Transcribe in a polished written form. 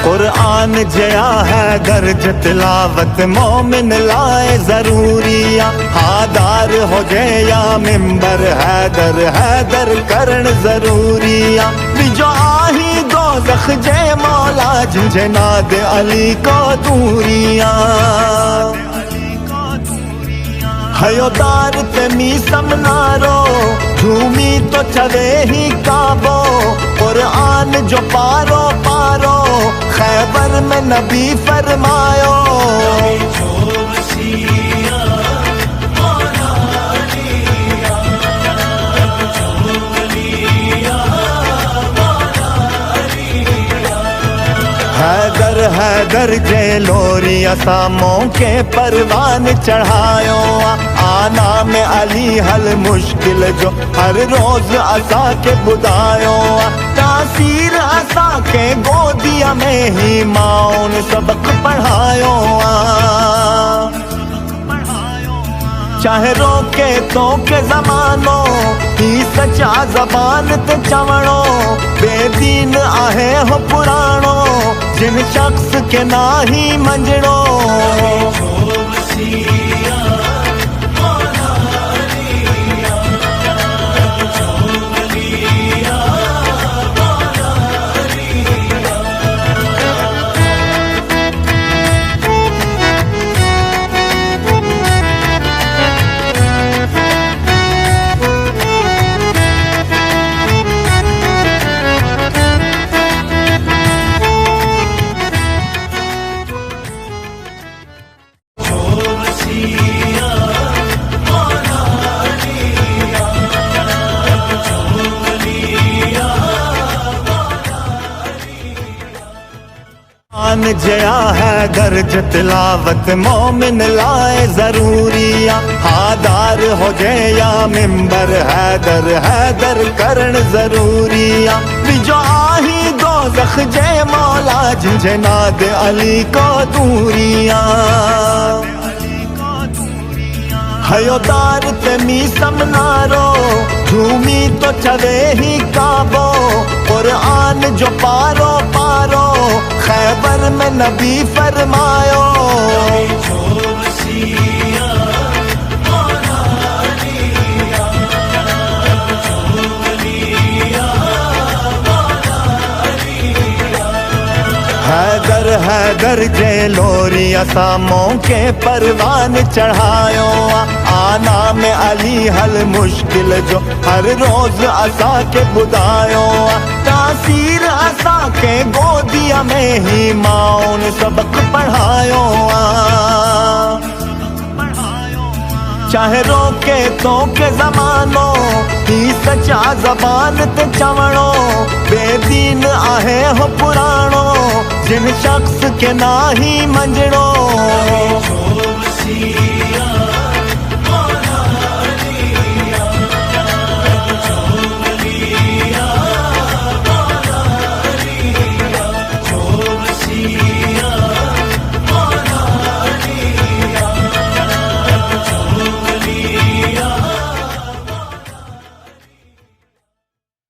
कुरान जया है दर्ज तिलावत मोमिन लाए जरूरिया। हादार हो जया मिंबर हैदर हैदर करण जरूरिया। बिजो आही दोज़ख जय मौला झंझे नाद अली को दूरिया। हयो दार ते मी समनारो झूमी तो चवे ही काबो। कुरान जो पारो पारो खैबर में नबी फरमायो। हैदर हैदर जय लोरी असा मौके परवान चढ़ायो। आना में अली हल मुश्किल जो हर रोज असा के बुदायो। तासीर असा के गोदिया में ही माउन सबक पढ़ायो। चाहे रोके तो के जमानो ही सचा जबान ते चवणो। बेदीन आहे हो पुराणो जिन शख्स के ना ही मंजड़ो। जया है दर्ज तिलावत मोमिन लाए जरूरिया। हादार हो जया मिंबर हैदर हैदर करण जरूरिया। बिजो आही दोज़ख जय मौला झंझे नाद अली को दूरिया। हयो दार ते मी समनारो झूमी तो चवे ही काबो। कुरान जो पारो पारो खैबर में नबी फरमायो। हैदर हैदर जय लोरी असा मौके परवान चढ़ायो। आना में अली हल मुश्किल जो हर रोज असा के बुदायो। तासीर असा के गोदिया में ही माउन सबक पढ़ायो। चाहे रोके तो के जमानो ही सचा जबान ते चवणो। बेदीन आहे हो पुराणो जिन शख्स के ना ही मंजड़ो।